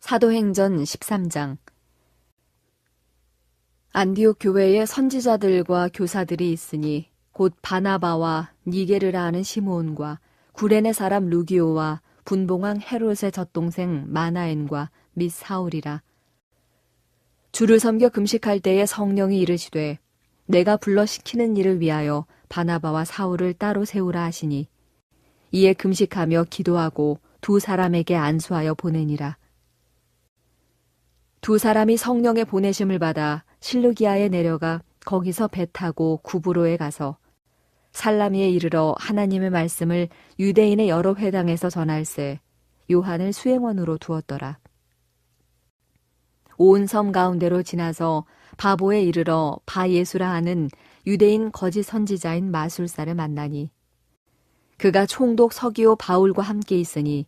사도행전 13장. 안디옥 교회에 선지자들과 교사들이 있으니 곧 바나바와 니게르라 하는 시므온과 구레네 사람 루기오와 분봉왕 헤롯의 젖동생 마나엔과 및 사울이라. 주를 섬겨 금식할 때에 성령이 이르시되 내가 불러 시키는 일을 위하여 바나바와 사울을 따로 세우라 하시니 이에 금식하며 기도하고 두 사람에게 안수하여 보내니라. 두 사람이 성령의 보내심을 받아 실루기아에 내려가 거기서 배 타고 구브로에 가서 살라미에 이르러 하나님의 말씀을 유대인의 여러 회당에서 전할세 요한을 수행원으로 두었더라. 온 섬 가운데로 지나서 바보에 이르러 바예수라 하는 유대인 거짓 선지자인 마술사를 만나니 그가 총독 서기오 바울과 함께 있으니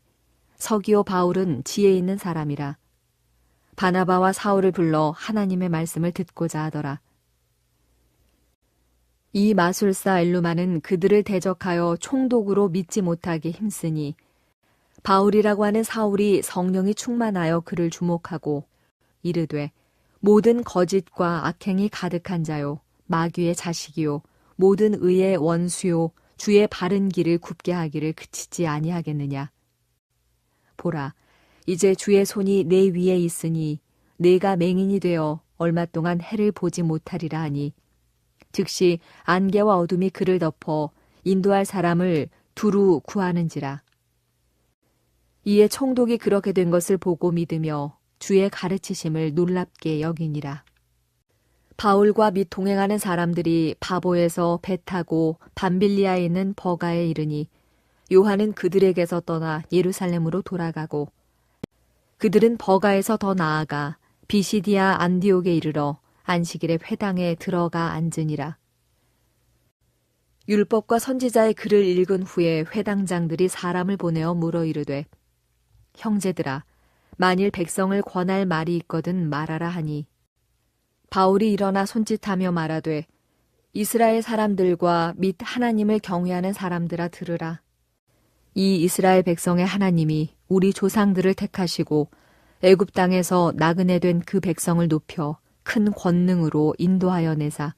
서기오 바울은 지혜 있는 사람이라. 바나바와 사울을 불러 하나님의 말씀을 듣고자 하더라. 이 마술사 엘루마는 그들을 대적하여 총독으로 믿지 못하게 힘쓰니 바울이라고 하는 사울이 성령이 충만하여 그를 주목하고 이르되 모든 거짓과 악행이 가득한 자요 마귀의 자식이요 모든 의의 원수요 주의 바른 길을 굽게 하기를 그치지 아니하겠느냐. 보라, 이제 주의 손이 내 위에 있으니 내가 맹인이 되어 얼마 동안 해를 보지 못하리라 하니 즉시 안개와 어둠이 그를 덮어 인도할 사람을 두루 구하는지라. 이에 총독이 그렇게 된 것을 보고 믿으며 주의 가르치심을 놀랍게 여기니라. 바울과 및 동행하는 사람들이 바보에서 배 타고 밤빌리아에 있는 버가에 이르니 요한은 그들에게서 떠나 예루살렘으로 돌아가고 그들은 버가에서 더 나아가 비시디아 안디옥에 이르러 안식일에 회당에 들어가 앉으니라. 율법과 선지자의 글을 읽은 후에 회당장들이 사람을 보내어 물어 이르되 형제들아 만일 백성을 권할 말이 있거든 말하라 하니 바울이 일어나 손짓하며 말하되 이스라엘 사람들과 및 하나님을 경외하는 사람들아 들으라. 이 이스라엘 백성의 하나님이 우리 조상들을 택하시고 애굽 땅에서 나그네 된 그 백성을 높여 큰 권능으로 인도하여 내사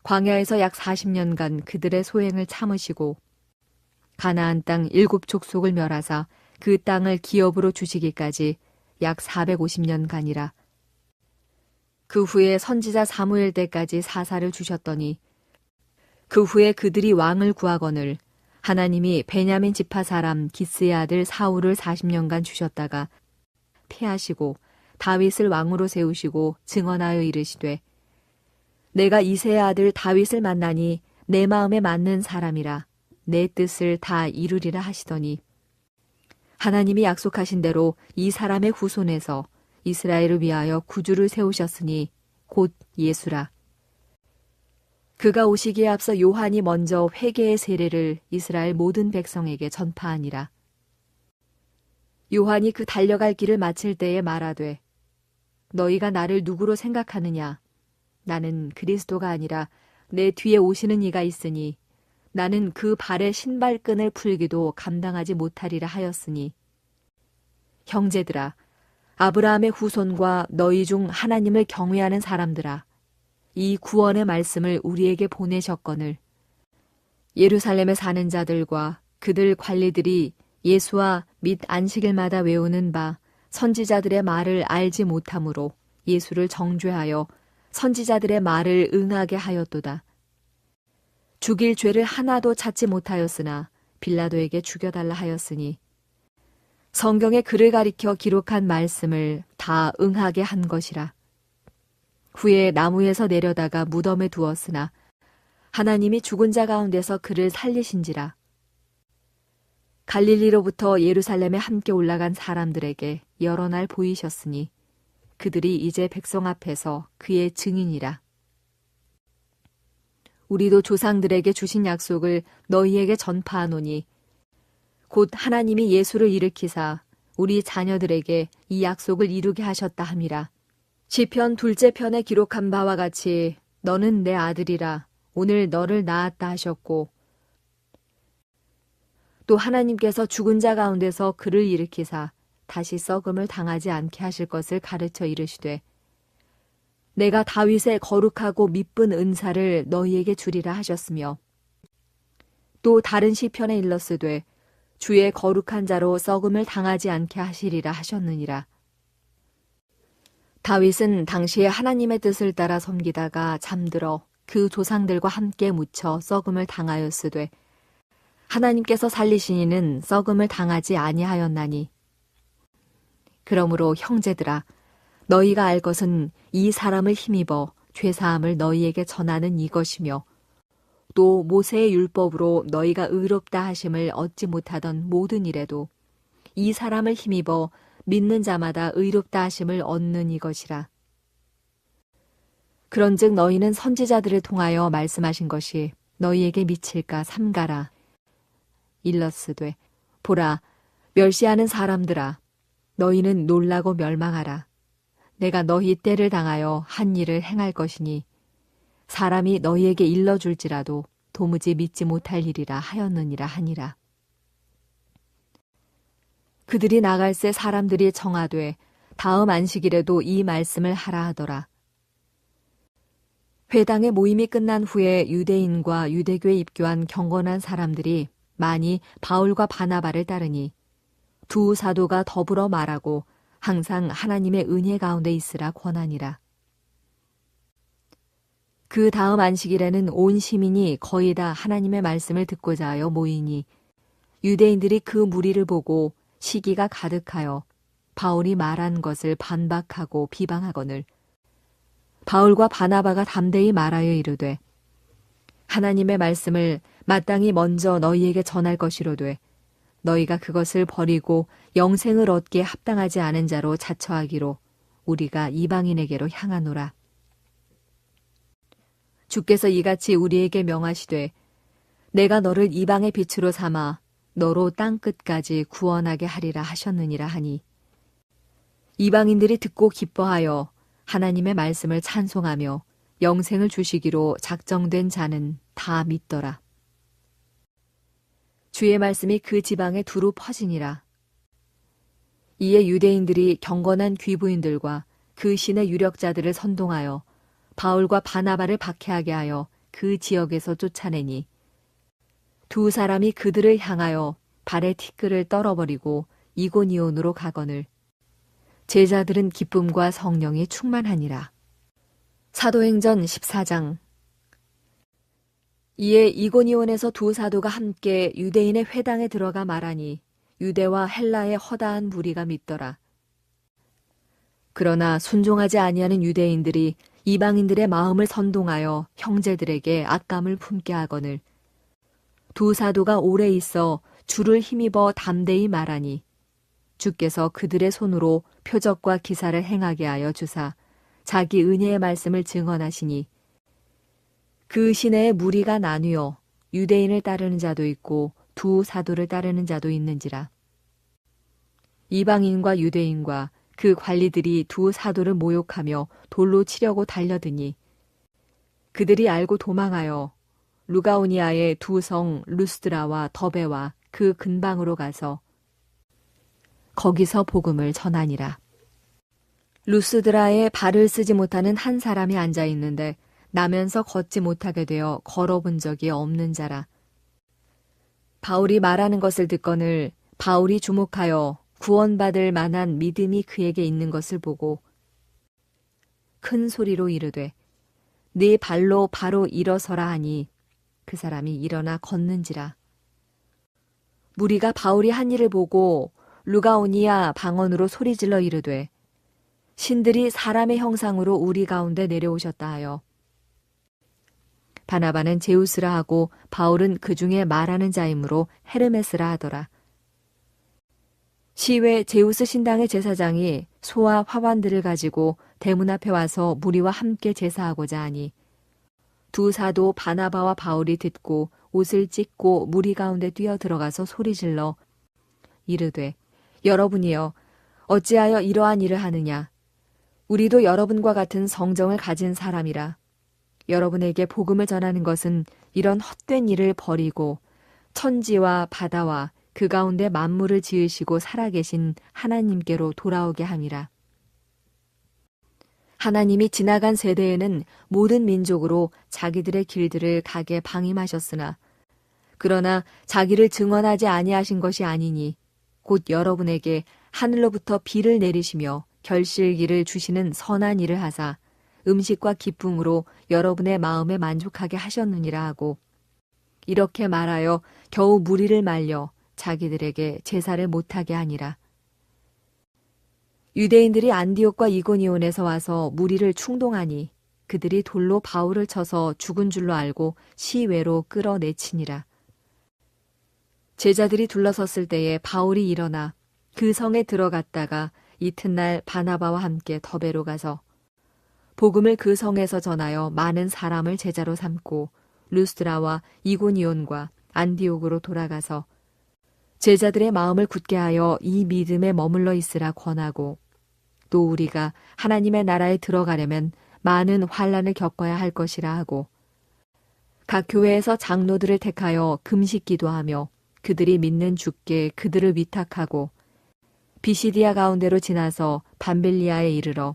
광야에서 약 40년간 그들의 소행을 참으시고 가나안 땅 7족속을 멸하사 그 땅을 기업으로 주시기까지 약 450년간이라. 그 후에 선지자 사무엘 때까지 사사를 주셨더니 그 후에 그들이 왕을 구하거늘 하나님이 베냐민 지파 사람 기스의 아들 사울을 40년간 주셨다가 패하시고 다윗을 왕으로 세우시고 증언하여 이르시되 내가 이새의 아들 다윗을 만나니 내 마음에 맞는 사람이라 내 뜻을 다 이루리라 하시더니 하나님이 약속하신 대로 이 사람의 후손에서 이스라엘을 위하여 구주를 세우셨으니 곧 예수라. 그가 오시기에 앞서 요한이 먼저 회개의 세례를 이스라엘 모든 백성에게 전파하니라. 요한이 그 달려갈 길을 마칠 때에 말하되 너희가 나를 누구로 생각하느냐? 나는 그리스도가 아니라 내 뒤에 오시는 이가 있으니 나는 그 발의 신발끈을 풀기도 감당하지 못하리라 하였으니 형제들아 아브라함의 후손과 너희 중 하나님을 경외하는 사람들아 이 구원의 말씀을 우리에게 보내셨거늘 예루살렘에 사는 자들과 그들 관리들이 예수와 및 안식일마다 외우는 바 선지자들의 말을 알지 못함으로 예수를 정죄하여 선지자들의 말을 응하게 하였도다. 죽일 죄를 하나도 찾지 못하였으나 빌라도에게 죽여달라 하였으니 성경에 그를 가리켜 기록한 말씀을 다 응하게 한 것이라. 후에 나무에서 내려다가 무덤에 두었으나 하나님이 죽은 자 가운데서 그를 살리신지라. 갈릴리로부터 예루살렘에 함께 올라간 사람들에게 여러 날 보이셨으니 그들이 이제 백성 앞에서 그의 증인이라. 우리도 조상들에게 주신 약속을 너희에게 전파하노니 곧 하나님이 예수를 일으키사 우리 자녀들에게 이 약속을 이루게 하셨다 함이라. 시편 2째 편에 기록한 바와 같이 너는 내 아들이라 오늘 너를 낳았다 하셨고 또 하나님께서 죽은 자 가운데서 그를 일으키사 다시 썩음을 당하지 않게 하실 것을 가르쳐 이르시되 내가 다윗의 거룩하고 미쁜 은사를 너희에게 주리라 하셨으며 또 다른 시편에 일렀으되 주의 거룩한 자로 썩음을 당하지 않게 하시리라 하셨느니라. 다윗은 당시에 하나님의 뜻을 따라 섬기다가 잠들어 그 조상들과 함께 묻혀 썩음을 당하였으되 하나님께서 살리시니는 썩음을 당하지 아니하였나니 그러므로 형제들아 너희가 알 것은 이 사람을 힘입어 죄사함을 너희에게 전하는 이것이며 또 모세의 율법으로 너희가 의롭다 하심을 얻지 못하던 모든 일에도 이 사람을 힘입어 믿는 자마다 의롭다 하심을 얻는 이것이라. 그런즉 너희는 선지자들을 통하여 말씀하신 것이 너희에게 미칠까 삼가라. 일렀으되 보라 멸시하는 사람들아 너희는 놀라고 멸망하라. 내가 너희 때를 당하여 한 일을 행할 것이니 사람이 너희에게 일러줄지라도 도무지 믿지 못할 일이라 하였느니라 하니라. 그들이 나갈새 사람들이 청하되 다음 안식일에도 이 말씀을 하라 하더라. 회당의 모임이 끝난 후에 유대인과 유대교에 입교한 경건한 사람들이 많이 바울과 바나바를 따르니 두 사도가 더불어 말하고 항상 하나님의 은혜 가운데 있으라 권하니라. 그 다음 안식일에는 온 시민이 거의 다 하나님의 말씀을 듣고자 하여 모이니 유대인들이 그 무리를 보고 시기가 가득하여 바울이 말한 것을 반박하고 비방하거늘 바울과 바나바가 담대히 말하여 이르되 하나님의 말씀을 마땅히 먼저 너희에게 전할 것이로되 너희가 그것을 버리고 영생을 얻기에 합당하지 않은 자로 자처하기로 우리가 이방인에게로 향하노라. 주께서 이같이 우리에게 명하시되 내가 너를 이방의 빛으로 삼아 너로 땅 끝까지 구원하게 하리라 하셨느니라 하니 이방인들이 듣고 기뻐하여 하나님의 말씀을 찬송하며 영생을 주시기로 작정된 자는 다 믿더라. 주의 말씀이 그 지방에 두루 퍼지니라. 이에 유대인들이 경건한 귀부인들과 그 신의 유력자들을 선동하여 바울과 바나바를 박해하게 하여 그 지역에서 쫓아내니 두 사람이 그들을 향하여 발에 티끌을 떨어버리고 이고니온으로 가거늘 제자들은 기쁨과 성령이 충만하니라. 사도행전 14장. 이에 이고니온에서 두 사도가 함께 유대인의 회당에 들어가 말하니 유대와 헬라의 허다한 무리가 믿더라. 그러나 순종하지 아니하는 유대인들이 이방인들의 마음을 선동하여 형제들에게 악감을 품게 하거늘 두 사도가 오래 있어 주를 힘입어 담대히 말하니 주께서 그들의 손으로 표적과 기사를 행하게 하여 주사 자기 은혜의 말씀을 증언하시니 그 시내에 무리가 나뉘어 유대인을 따르는 자도 있고 두 사도를 따르는 자도 있는지라. 이방인과 유대인과 그 관리들이 두 사도를 모욕하며 돌로 치려고 달려드니 그들이 알고 도망하여 루가오니아의 두 성 루스드라와 더베와 그 근방으로 가서 거기서 복음을 전하니라. 루스드라에 발을 쓰지 못하는 한 사람이 앉아 있는데 나면서 걷지 못하게 되어 걸어본 적이 없는 자라. 바울이 말하는 것을 듣거늘 바울이 주목하여 구원받을 만한 믿음이 그에게 있는 것을 보고 큰 소리로 이르되 네 발로 바로 일어서라 하니 그 사람이 일어나 걷는지라. 무리가 바울이 한 일을 보고 루가오니아 방언으로 소리질러 이르되 신들이 사람의 형상으로 우리 가운데 내려오셨다 하여 바나바는 제우스라 하고 바울은 그 중에 말하는 자이므로 헤르메스라 하더라. 시외 제우스 신당의 제사장이 소와 화관들을 가지고 대문 앞에 와서 무리와 함께 제사하고자 하니 두 사도 바나바와 바울이 듣고 옷을 찢고 무리 가운데 뛰어 들어가서 소리질러 이르되 여러분이여 어찌하여 이러한 일을 하느냐. 우리도 여러분과 같은 성정을 가진 사람이라. 여러분에게 복음을 전하는 것은 이런 헛된 일을 버리고 천지와 바다와 그 가운데 만물을 지으시고 살아계신 하나님께로 돌아오게 함이라. 하나님이 지나간 세대에는 모든 민족으로 자기들의 길들을 가게 방임하셨으나 그러나 자기를 증언하지 아니하신 것이 아니니 곧 여러분에게 하늘로부터 비를 내리시며 결실기를 주시는 선한 일을 하사 음식과 기쁨으로 여러분의 마음에 만족하게 하셨느니라 하고 이렇게 말하여 겨우 무리를 말려 자기들에게 제사를 못하게 하니라. 유대인들이 안디옥과 이고니온에서 와서 무리를 충동하니 그들이 돌로 바울을 쳐서 죽은 줄로 알고 시외로 끌어내치니라. 제자들이 둘러섰을 때에 바울이 일어나 그 성에 들어갔다가 이튿날 바나바와 함께 더베로 가서 복음을 그 성에서 전하여 많은 사람을 제자로 삼고 루스드라와 이고니온과 안디옥으로 돌아가서 제자들의 마음을 굳게 하여 이 믿음에 머물러 있으라 권하고 또 우리가 하나님의 나라에 들어가려면 많은 환난을 겪어야 할 것이라 하고 각 교회에서 장로들을 택하여 금식 기도하며 그들이 믿는 주께 그들을 위탁하고 비시디아 가운데로 지나서 밤빌리아에 이르러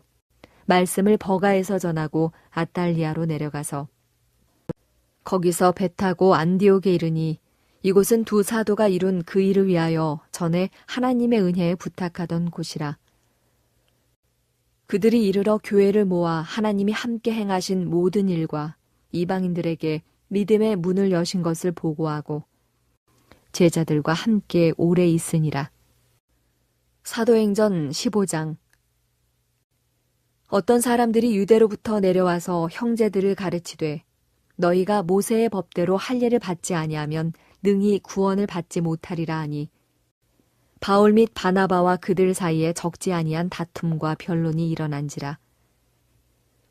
말씀을 버가에서 전하고 아달리아로 내려가서 거기서 배 타고 안디옥에 이르니 이곳은 두 사도가 이룬 그 일을 위하여 전에 하나님의 은혜에 부탁하던 곳이라. 그들이 이르러 교회를 모아 하나님이 함께 행하신 모든 일과 이방인들에게 믿음의 문을 여신 것을 보고하고 제자들과 함께 오래 있으니라. 사도행전 15장. 어떤 사람들이 유대로부터 내려와서 형제들을 가르치되 너희가 모세의 법대로 할례를 받지 아니하면 능히 구원을 받지 못하리라 하니 바울 및 바나바와 그들 사이에 적지 아니한 다툼과 변론이 일어난지라.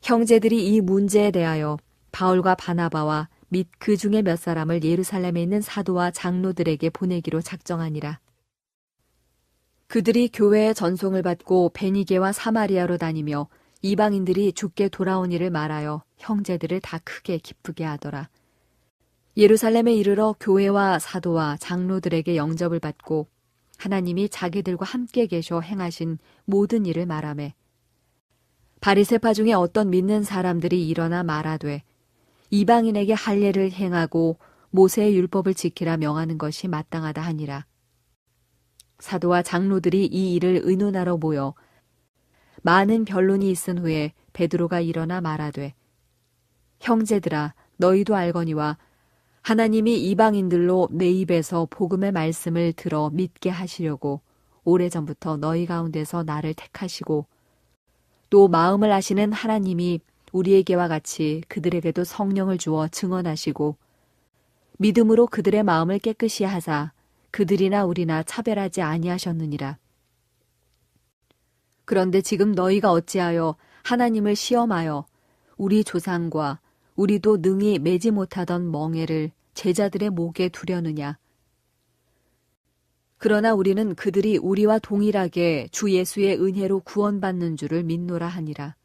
형제들이 이 문제에 대하여 바울과 바나바와 및 그 중에 몇 사람을 예루살렘에 있는 사도와 장로들에게 보내기로 작정하니라. 그들이 교회의 전송을 받고 베니게와 사마리아로 다니며 이방인들이 주께 돌아온 일을 말하여 형제들을 다 크게 기쁘게 하더라. 예루살렘에 이르러 교회와 사도와 장로들에게 영접을 받고 하나님이 자기들과 함께 계셔 행하신 모든 일을 말하매 바리새파 중에 어떤 믿는 사람들이 일어나 말하되 이방인에게 할례를 행하고 모세의 율법을 지키라 명하는 것이 마땅하다 하니라. 사도와 장로들이 이 일을 의논하러 모여 많은 변론이 있은 후에 베드로가 일어나 말하되 형제들아 너희도 알거니와 하나님이 이방인들로 내 입에서 복음의 말씀을 들어 믿게 하시려고 오래전부터 너희 가운데서 나를 택하시고 또 마음을 아시는 하나님이 우리에게와 같이 그들에게도 성령을 주어 증언하시고 믿음으로 그들의 마음을 깨끗이 하사 그들이나 우리나 차별하지 아니하셨느니라. 그런데 지금 너희가 어찌하여 하나님을 시험하여 우리 조상과 우리도 능히 매지 못하던 멍에를 제자들의 목에 두려느냐. 그러나 우리는 그들이 우리와 동일하게 주 예수의 은혜로 구원받는 줄을 믿노라 하니라.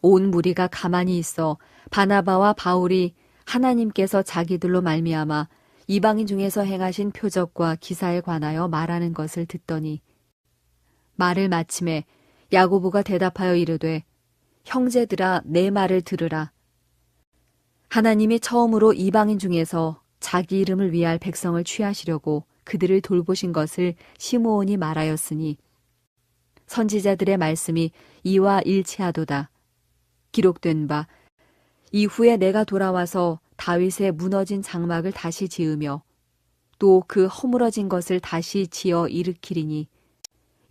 온 무리가 가만히 있어 바나바와 바울이 하나님께서 자기들로 말미암아 이방인 중에서 행하신 표적과 기사에 관하여 말하는 것을 듣더니 말을 마침에 야고보가 대답하여 이르되 형제들아 내 말을 들으라. 하나님이 처음으로 이방인 중에서 자기 이름을 위할 백성을 취하시려고 그들을 돌보신 것을 시므온이 말하였으니 선지자들의 말씀이 이와 일치하도다. 기록된 바 이후에 내가 돌아와서 다윗의 무너진 장막을 다시 지으며 또 그 허물어진 것을 다시 지어 일으키리니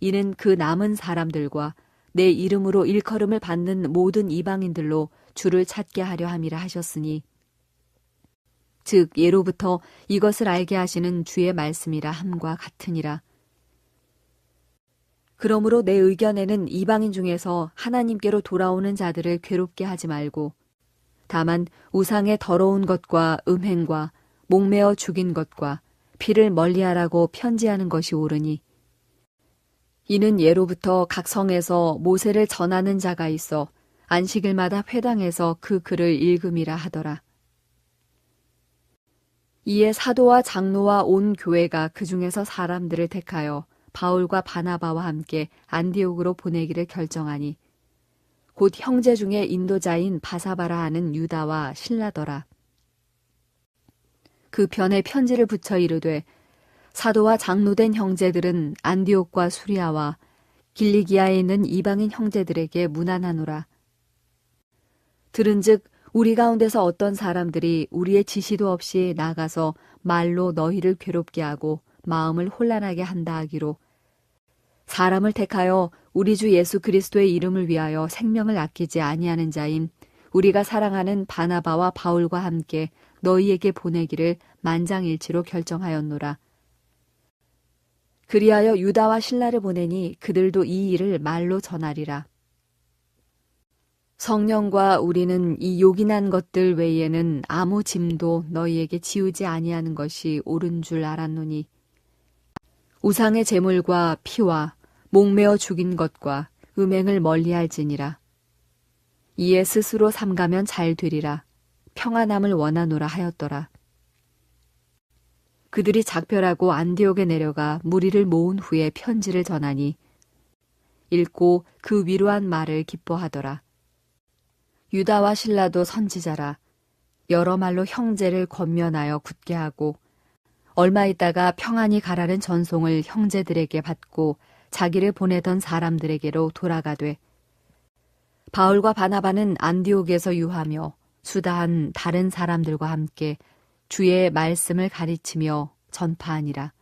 이는 그 남은 사람들과 내 이름으로 일컬음을 받는 모든 이방인들로 주를 찾게 하려 함이라 하셨으니 즉 예로부터 이것을 알게 하시는 주의 말씀이라 함과 같으니라. 그러므로 내 의견에는 이방인 중에서 하나님께로 돌아오는 자들을 괴롭게 하지 말고 다만 우상의 더러운 것과 음행과 목매어 죽인 것과 피를 멀리하라고 편지하는 것이 옳으니 이는 예로부터 각 성에서 모세를 전하는 자가 있어 안식일마다 회당에서 그 글을 읽음이라 하더라. 이에 사도와 장로와 온 교회가 그 중에서 사람들을 택하여 바울과 바나바와 함께 안디옥으로 보내기를 결정하니 곧 형제 중에 인도자인 바사바라 하는 유다와 실라더라. 그 편에 편지를 붙여 이르되 사도와 장로된 형제들은 안디옥과 수리아와 길리기아에 있는 이방인 형제들에게 문안하노라. 들은즉 우리 가운데서 어떤 사람들이 우리의 지시도 없이 나가서 말로 너희를 괴롭게 하고 마음을 혼란하게 한다 하기로 사람을 택하여 우리 주 예수 그리스도의 이름을 위하여 생명을 아끼지 아니하는 자인 우리가 사랑하는 바나바와 바울과 함께 너희에게 보내기를 만장일치로 결정하였노라. 그리하여 유다와 실라를 보내니 그들도 이 일을 말로 전하리라. 성령과 우리는 이 요긴한 것들 외에는 아무 짐도 너희에게 지우지 아니하는 것이 옳은 줄 알았노니 우상의 제물과 피와 목매어 죽인 것과 음행을 멀리할지니라. 이에 스스로 삼가면 잘 되리라. 평안함을 원하노라 하였더라. 그들이 작별하고 안디옥에 내려가 무리를 모은 후에 편지를 전하니 읽고 그 위로한 말을 기뻐하더라. 유다와 실라도 선지자라. 여러 말로 형제를 권면하여 굳게 하고 얼마 있다가 평안히 가라는 전송을 형제들에게 받고 자기를 보내던 사람들에게로 돌아가되 바울과 바나바는 안디옥에서 유하며 수다한 다른 사람들과 함께 주의 말씀을 가르치며 전파하니라.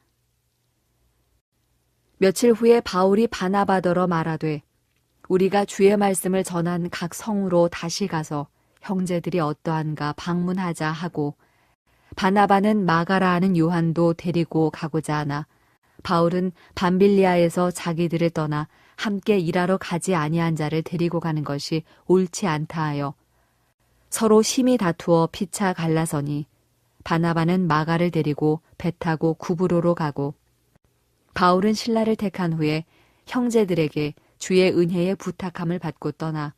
며칠 후에 바울이 바나바더러 말하되 우리가 주의 말씀을 전한 각 성으로 다시 가서 형제들이 어떠한가 방문하자 하고 바나바는 마가라 하는 요한도 데리고 가고자 하나 바울은 밤빌리아에서 자기들을 떠나 함께 일하러 가지 아니한 자를 데리고 가는 것이 옳지 않다 하여 서로 심히 다투어 피차 갈라서니 바나바는 마가를 데리고 배 타고 구브로로 가고 바울은 실라를 택한 후에 형제들에게 주의 은혜의 부탁함을 받고 떠나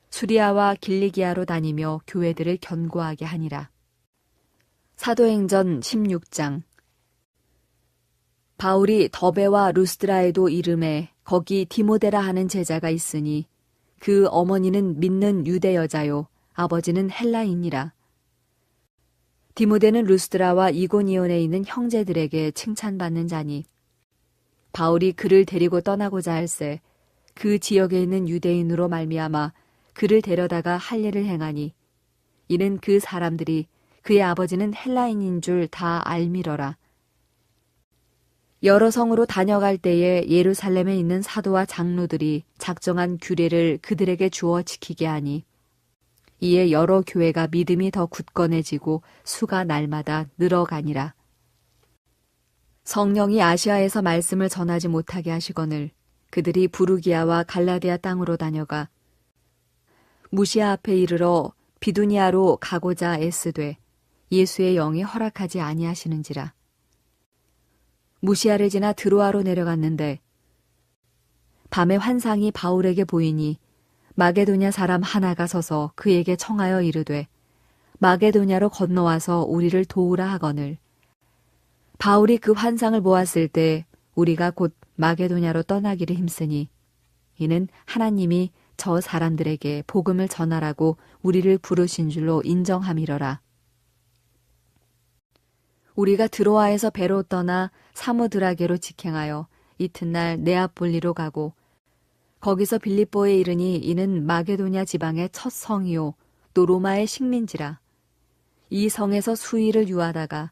수리아와 길리기아로 다니며 교회들을 견고하게 하니라. 사도행전 16장. 바울이 더베와 루스드라에도 이름에 거기 디모데라 하는 제자가 있으니 그 어머니는 믿는 유대 여자요 아버지는 헬라인이라. 디모데는 루스드라와 이고니온에 있는 형제들에게 칭찬받는 자니 바울이 그를 데리고 떠나고자 할새 그 지역에 있는 유대인으로 말미암아 그를 데려다가 할 일을 행하니 이는 그 사람들이 그의 아버지는 헬라인인 줄 다 알미러라. 여러 성으로 다녀갈 때에 예루살렘에 있는 사도와 장로들이 작정한 규례를 그들에게 주어 지키게 하니 이에 여러 교회가 믿음이 더 굳건해지고 수가 날마다 늘어가니라. 성령이 아시아에서 말씀을 전하지 못하게 하시거늘 그들이 부르기아와 갈라디아 땅으로 다녀가 무시아 앞에 이르러 비두니아로 가고자 애쓰되 예수의 영이 허락하지 아니하시는지라. 무시아를 지나 드로아로 내려갔는데 밤에 환상이 바울에게 보이니 마게도냐 사람 하나가 서서 그에게 청하여 이르되 마게도냐로 건너와서 우리를 도우라 하거늘 바울이 그 환상을 보았을 때 우리가 곧 마게도냐로 떠나기를 힘쓰니 이는 하나님이 저 사람들에게 복음을 전하라고 우리를 부르신 줄로 인정함이러라. 우리가 드로아에서 배로 떠나 사무드라게로 직행하여 이튿날 네아폴리로 가고 거기서 빌립보에 이르니 이는 마게도냐 지방의 첫 성이요 또 로마의 식민지라. 이 성에서 수일을 유하다가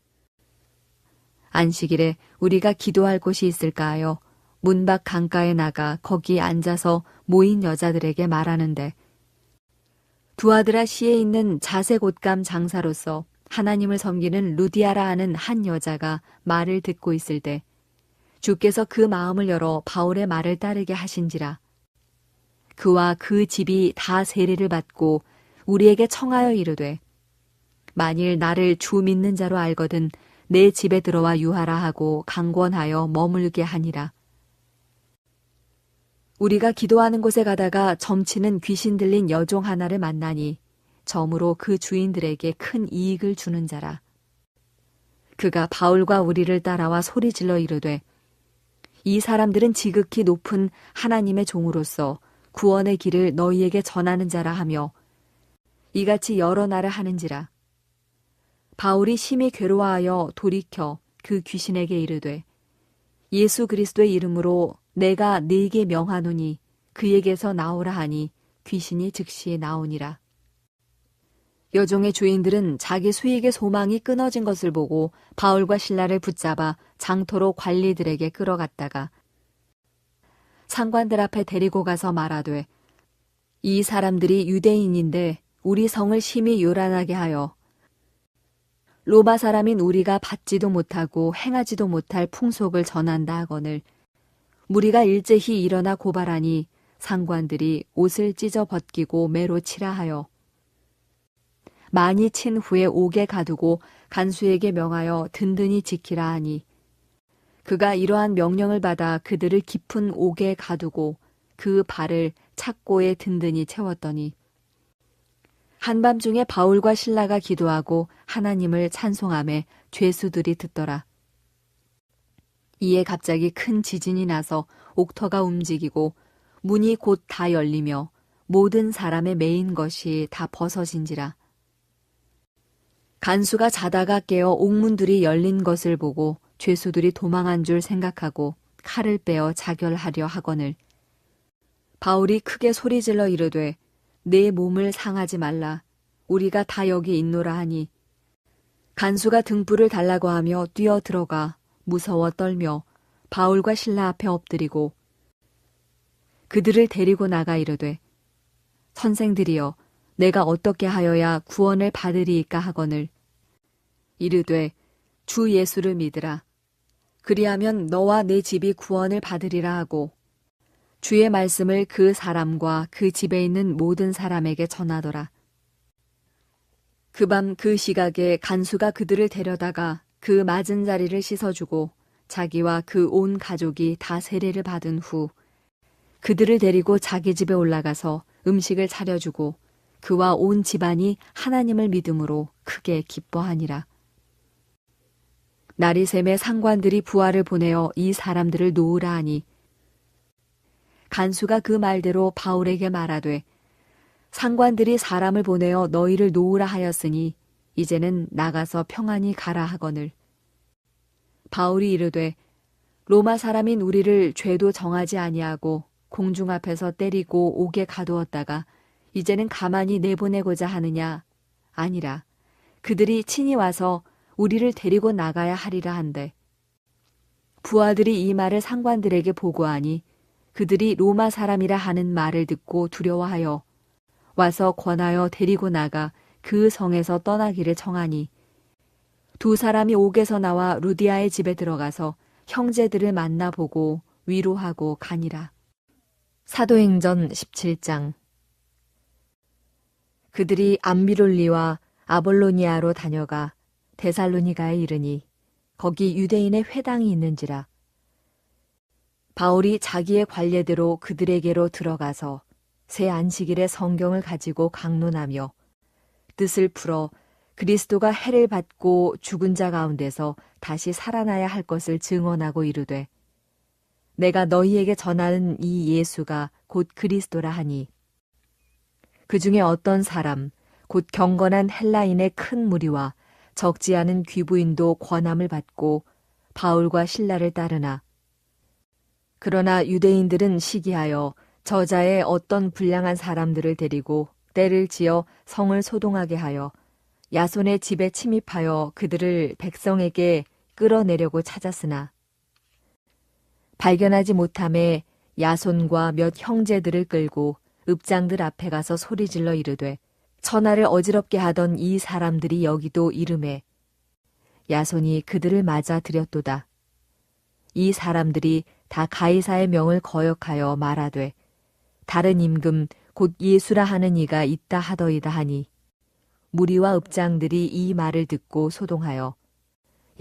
안식일에 우리가 기도할 곳이 있을까 하여 문 밖 강가에 나가 거기 앉아서 모인 여자들에게 말하는데 두아드라 시에 있는 자색 옷감 장사로서 하나님을 섬기는 루디아라 하는 한 여자가 말을 듣고 있을 때 주께서 그 마음을 열어 바울의 말을 따르게 하신지라. 그와 그 집이 다 세례를 받고 우리에게 청하여 이르되 만일 나를 주 믿는 자로 알거든 내 집에 들어와 유하라 하고 강권하여 머물게 하니라. 우리가 기도하는 곳에 가다가 점치는 귀신 들린 여종 하나를 만나니 점으로 그 주인들에게 큰 이익을 주는 자라. 그가 바울과 우리를 따라와 소리질러 이르되 이 사람들은 지극히 높은 하나님의 종으로서 구원의 길을 너희에게 전하는 자라 하며 이같이 여러 날을 하는지라. 바울이 심히 괴로워하여 돌이켜 그 귀신에게 이르되 예수 그리스도의 이름으로 내가 네게 명하노니 그에게서 나오라 하니 귀신이 즉시 나오니라. 여종의 주인들은 자기 수익의 소망이 끊어진 것을 보고 바울과 신라를 붙잡아 장터로 관리들에게 끌어갔다가 상관들 앞에 데리고 가서 말하되 이 사람들이 유대인인데 우리 성을 심히 요란하게 하여 로마 사람인 우리가 받지도 못하고 행하지도 못할 풍속을 전한다 하거늘 무리가 일제히 일어나 고발하니 상관들이 옷을 찢어 벗기고 매로 치라 하여 많이 친 후에 옥에 가두고 간수에게 명하여 든든히 지키라 하니 그가 이러한 명령을 받아 그들을 깊은 옥에 가두고 그 발을 착고에 든든히 채웠더니 한밤중에 바울과 신라가 기도하고 하나님을 찬송하며 죄수들이 듣더라. 이에 갑자기 큰 지진이 나서 옥터가 움직이고 문이 곧 다 열리며 모든 사람의 메인 것이 다 벗어진지라. 간수가 자다가 깨어 옥문들이 열린 것을 보고 죄수들이 도망한 줄 생각하고 칼을 빼어 자결하려 하거늘 바울이 크게 소리질러 이르되 내 몸을 상하지 말라. 우리가 다 여기 있노라 하니 간수가 등불을 달라고 하며 뛰어 들어가 무서워 떨며 바울과 신라 앞에 엎드리고 그들을 데리고 나가 이르되 선생들이여 내가 어떻게 하여야 구원을 받으리이까 하거늘 이르되 주 예수를 믿으라. 그리하면 너와 내 집이 구원을 받으리라 하고 주의 말씀을 그 사람과 그 집에 있는 모든 사람에게 전하더라. 그 밤 그 시각에 간수가 그들을 데려다가 그 맞은 자리를 씻어주고 자기와 그 온 가족이 다 세례를 받은 후 그들을 데리고 자기 집에 올라가서 음식을 차려주고 그와 온 집안이 하나님을 믿음으로 크게 기뻐하니라. 날이 새매 상관들이 부하를 보내어 이 사람들을 놓으라 하니 간수가 그 말대로 바울에게 말하되 상관들이 사람을 보내어 너희를 놓으라 하였으니 이제는 나가서 평안히 가라 하거늘 바울이 이르되 로마 사람인 우리를 죄도 정하지 아니하고 공중 앞에서 때리고 옥에 가두었다가 이제는 가만히 내보내고자 하느냐 아니라 그들이 친히 와서 우리를 데리고 나가야 하리라 한대 부하들이 이 말을 상관들에게 보고하니 그들이 로마 사람이라 하는 말을 듣고 두려워하여 와서 권하여 데리고 나가 그 성에서 떠나기를 청하니 두 사람이 옥에서 나와 루디아의 집에 들어가서 형제들을 만나보고 위로하고 가니라. 사도행전 17장. 그들이 암비롤리와 아볼로니아로 다녀가 데살로니가에 이르니 거기 유대인의 회당이 있는지라. 바울이 자기의 관례대로 그들에게로 들어가서 새 안식일에 성경을 가지고 강론하며 뜻을 풀어 그리스도가 해를 받고 죽은 자 가운데서 다시 살아나야 할 것을 증언하고 이르되 내가 너희에게 전하는 이 예수가 곧 그리스도라 하니 그 중에 어떤 사람 곧 경건한 헬라인의 큰 무리와 적지 않은 귀부인도 권함을 받고 바울과 신라를 따르나 그러나 유대인들은 시기하여 저자의 어떤 불량한 사람들을 데리고 때를 지어 성을 소동하게 하여 야손의 집에 침입하여 그들을 백성에게 끌어내려고 찾았으나 발견하지 못함에 야손과 몇 형제들을 끌고 읍장들 앞에 가서 소리질러 이르되 천하를 어지럽게 하던 이 사람들이 여기도 이름에 야손이 그들을 맞아 들였도다. 이 사람들이 다 가이사의 명을 거역하여 말하되 다른 임금 곧 예수라 하는 이가 있다 하더이다 하니 무리와 읍장들이 이 말을 듣고 소동하여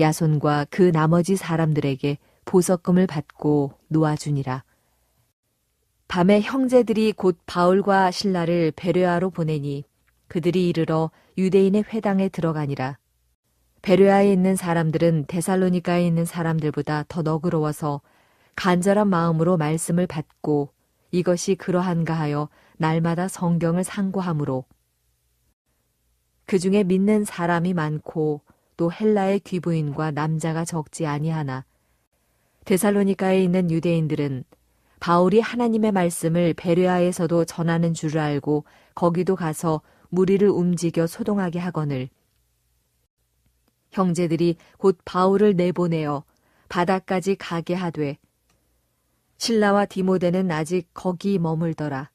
야손과 그 나머지 사람들에게 보석금을 받고 놓아주니라. 밤에 형제들이 곧 바울과 신라를 베레아로 보내니 그들이 이르러 유대인의 회당에 들어가니라. 베레아에 있는 사람들은 데살로니가에 있는 사람들보다 더 너그러워서 간절한 마음으로 말씀을 받고 이것이 그러한가 하여 날마다 성경을 상고하므로 그 중에 믿는 사람이 많고 또 헬라의 귀부인과 남자가 적지 아니하나 데살로니가에 있는 유대인들은 바울이 하나님의 말씀을 베레아에서도 전하는 줄을 알고 거기도 가서 무리를 움직여 소동하게 하거늘 형제들이 곧 바울을 내보내어 바다까지 가게 하되 실라와 디모데는 아직 거기 머물더라.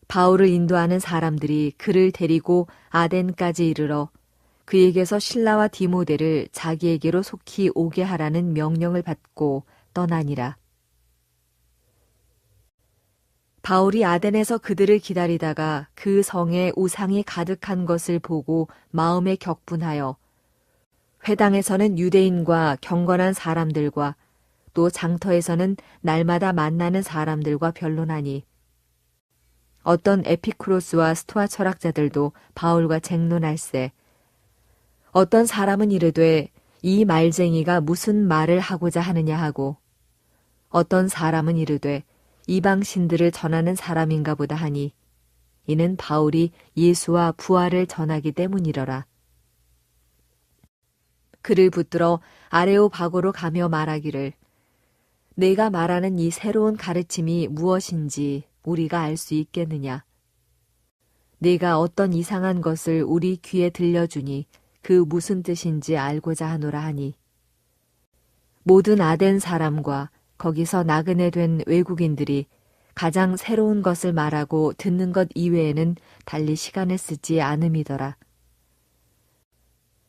바울을 인도하는 사람들이 그를 데리고 아덴까지 이르러 그에게서 실라와 디모데를 자기에게로 속히 오게 하라는 명령을 받고 떠나니라. 바울이 아덴에서 그들을 기다리다가 그 성에 우상이 가득한 것을 보고 마음에 격분하여 회당에서는 유대인과 경건한 사람들과 또 장터에서는 날마다 만나는 사람들과 변론하니 어떤 에피쿠로스와 스토아 철학자들도 바울과 쟁론할세 어떤 사람은 이르되 이 말쟁이가 무슨 말을 하고자 하느냐 하고 어떤 사람은 이르되 이방 신들을 전하는 사람인가 보다 하니 이는 바울이 예수와 부활을 전하기 때문이러라. 그를 붙들어 아레오바고로 가며 말하기를 내가 말하는 이 새로운 가르침이 무엇인지 우리가 알 수 있겠느냐. 네가 어떤 이상한 것을 우리 귀에 들려주니 그 무슨 뜻인지 알고자 하노라 하니 모든 아덴 사람과 거기서 나그네 된 외국인들이 가장 새로운 것을 말하고 듣는 것 이외에는 달리 시간을 쓰지 않음이더라.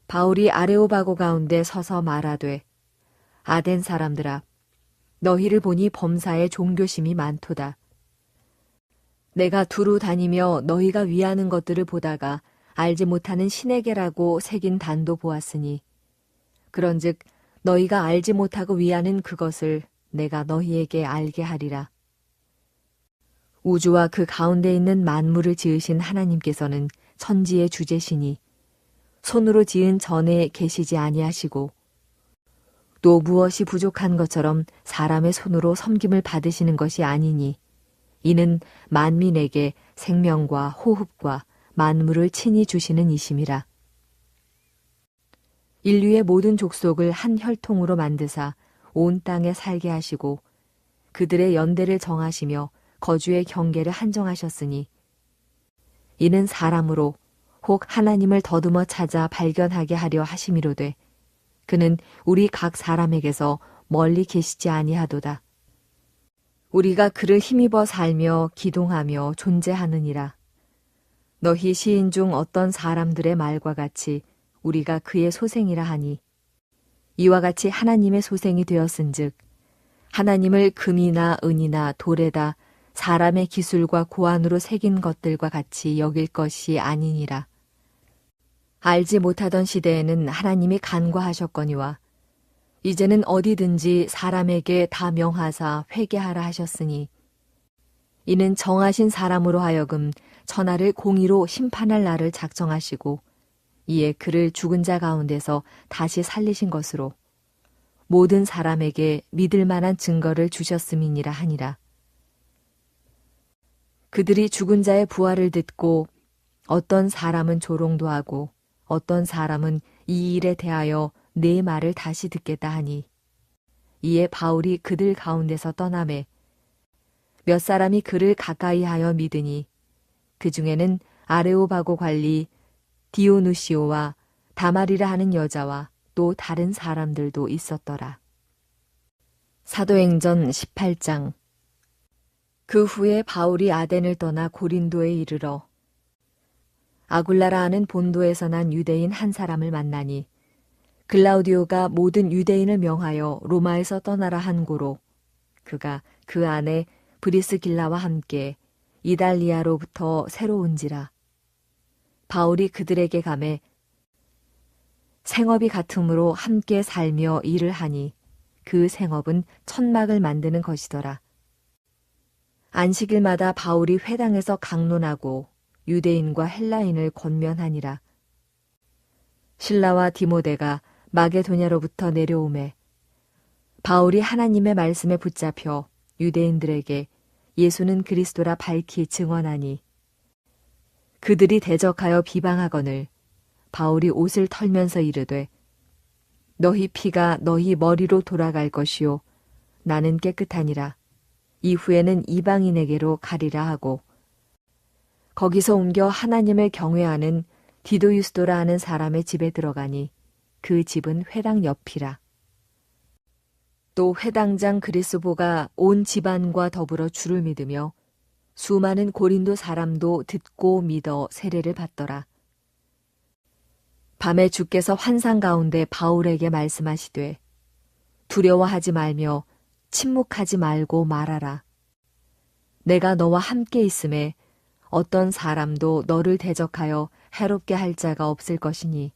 바울이 아레오바고 가운데 서서 말하되 아덴 사람들아 너희를 보니 범사에 종교심이 많도다. 내가 두루 다니며 너희가 위하는 것들을 보다가 알지 못하는 신에게라고 새긴 단도 보았으니 그런즉 너희가 알지 못하고 위하는 그것을 내가 너희에게 알게 하리라. 우주와 그 가운데 있는 만물을 지으신 하나님께서는 천지의 주제시니 손으로 지은 전에 계시지 아니하시고 또 무엇이 부족한 것처럼 사람의 손으로 섬김을 받으시는 것이 아니니 이는 만민에게 생명과 호흡과 만물을 친히 주시는 이심이라. 인류의 모든 족속을 한 혈통으로 만드사 온 땅에 살게 하시고 그들의 연대를 정하시며 거주의 경계를 한정하셨으니 이는 사람으로 혹 하나님을 더듬어 찾아 발견하게 하려 하심이로되 그는 우리 각 사람에게서 멀리 계시지 아니하도다. 우리가 그를 힘입어 살며 기동하며 존재하느니라. 너희 시인 중 어떤 사람들의 말과 같이 우리가 그의 소생이라 하니 이와 같이 하나님의 소생이 되었은즉 하나님을 금이나 은이나 돌에다 사람의 기술과 고안으로 새긴 것들과 같이 여길 것이 아니니라. 알지 못하던 시대에는 하나님이 간과하셨거니와 이제는 어디든지 사람에게 다 명하사 회개하라 하셨으니 이는 정하신 사람으로 하여금 천하를 공의로 심판할 날을 작정하시고 이에 그를 죽은 자 가운데서 다시 살리신 것으로 모든 사람에게 믿을 만한 증거를 주셨음이니라 하니라. 그들이 죽은 자의 부활을 듣고 어떤 사람은 조롱도 하고 어떤 사람은 이 일에 대하여 내 말을 다시 듣겠다 하니 이에 바울이 그들 가운데서 떠나매 몇 사람이 그를 가까이 하여 믿으니 그 중에는 아레오바고 관리 디오누시오와 다말이라 하는 여자와 또 다른 사람들도 있었더라. 사도행전 18장. 그 후에 바울이 아덴을 떠나 고린도에 이르러 아굴라라 하는 본도에서 난 유대인 한 사람을 만나니 글라우디오가 모든 유대인을 명하여 로마에서 떠나라 한 고로 그가 그 안에 브리스길라와 함께 이달리아로부터 새로 온지라. 바울이 그들에게 가매 생업이 같으므로 함께 살며 일을 하니 그 생업은 천막을 만드는 것이더라. 안식일마다 바울이 회당에서 강론하고 유대인과 헬라인을 권면하니라. 실라와 디모데가 마게도냐로부터 내려오매 바울이 하나님의 말씀에 붙잡혀 유대인들에게 예수는 그리스도라 밝히 증언하니 그들이 대적하여 비방하거늘 바울이 옷을 털면서 이르되 너희 피가 너희 머리로 돌아갈 것이요 나는 깨끗하니라 이후에는 이방인에게로 가리라 하고 거기서 옮겨 하나님을 경외하는 디도유스도라 하는 사람의 집에 들어가니 그 집은 회당 옆이라. 또 회당장 그리스보가 온 집안과 더불어 주를 믿으며 수많은 고린도 사람도 듣고 믿어 세례를 받더라. 밤에 주께서 환상 가운데 바울에게 말씀하시되 두려워하지 말며 침묵하지 말고 말하라. 내가 너와 함께 있음에 어떤 사람도 너를 대적하여 해롭게 할 자가 없을 것이니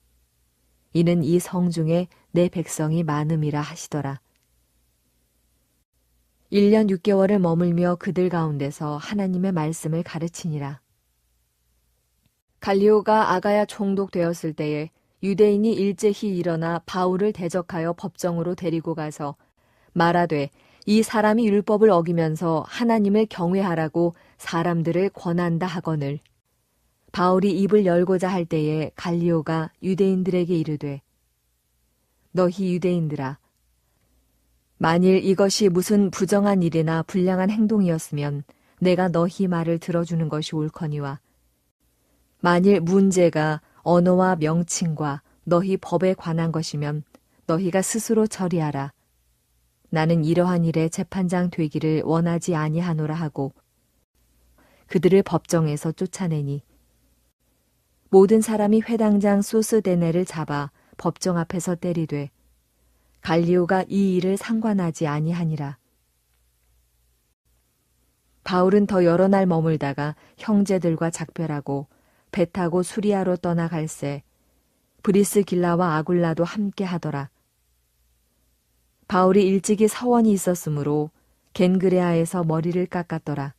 이는 이 성중에 내 백성이 많음이라 하시더라. 1년 6개월을 머물며 그들 가운데서 하나님의 말씀을 가르치니라. 갈리오가 아가야 총독되었을 때에 유대인이 일제히 일어나 바울을 대적하여 법정으로 데리고 가서 말하되 이 사람이 율법을 어기면서 하나님을 경외하라고 사람들을 권한다 하거늘 바울이 입을 열고자 할 때에 갈리오가 유대인들에게 이르되 너희 유대인들아 만일 이것이 무슨 부정한 일이나 불량한 행동이었으면 내가 너희 말을 들어주는 것이 옳거니와 만일 문제가 언어와 명칭과 너희 법에 관한 것이면 너희가 스스로 처리하라. 나는 이러한 일에 재판장 되기를 원하지 아니하노라 하고 그들을 법정에서 쫓아내니 모든 사람이 회당장 소스데네를 잡아 법정 앞에서 때리되 갈리오가 이 일을 상관하지 아니하니라. 바울은 더 여러 날 머물다가 형제들과 작별하고 배 타고 수리아로 떠나갈새 브리스길라와 아굴라도 함께 하더라. 바울이 일찍이 서원이 있었으므로 겐그레아에서 머리를 깎았더라.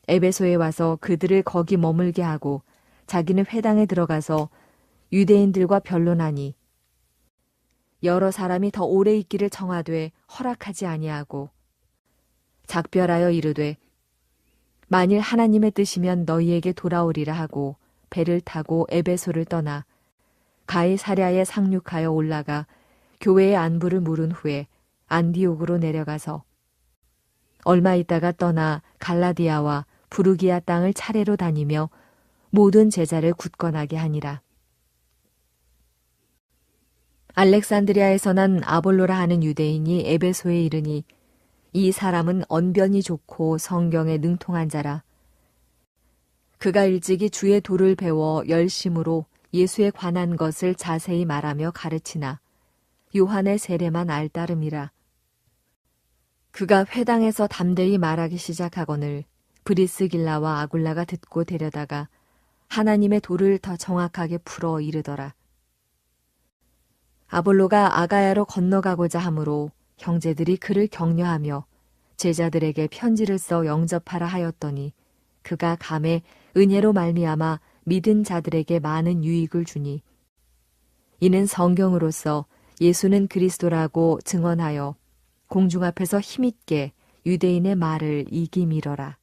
에베소에 와서 그들을 거기 머물게 하고 자기는 회당에 들어가서 유대인들과 변론하니 여러 사람이 더 오래 있기를 청하되 허락하지 아니하고 작별하여 이르되 만일 하나님의 뜻이면 너희에게 돌아오리라 하고 배를 타고 에베소를 떠나 가이사랴에 상륙하여 올라가 교회의 안부를 물은 후에 안디옥으로 내려가서 얼마 있다가 떠나 갈라디아와 부르기아 땅을 차례로 다니며 모든 제자를 굳건하게 하니라. 알렉산드리아에서 난 아볼로라 하는 유대인이 에베소에 이르니 이 사람은 언변이 좋고 성경에 능통한 자라. 그가 일찍이 주의 도를 배워 열심으로 예수에 관한 것을 자세히 말하며 가르치나 요한의 세례만 알따름이라. 그가 회당에서 담대히 말하기 시작하거늘 브리스길라와 아굴라가 듣고 데려다가 하나님의 도를 더 정확하게 풀어 이르더라. 아볼로가 아가야로 건너가고자 하므로 형제들이 그를 격려하며 제자들에게 편지를 써 영접하라 하였더니 그가 감에 은혜로 말미암아 믿은 자들에게 많은 유익을 주니 이는 성경으로서 예수는 그리스도라고 증언하여 공중 앞에서 힘있게 유대인의 말을 이기미러라.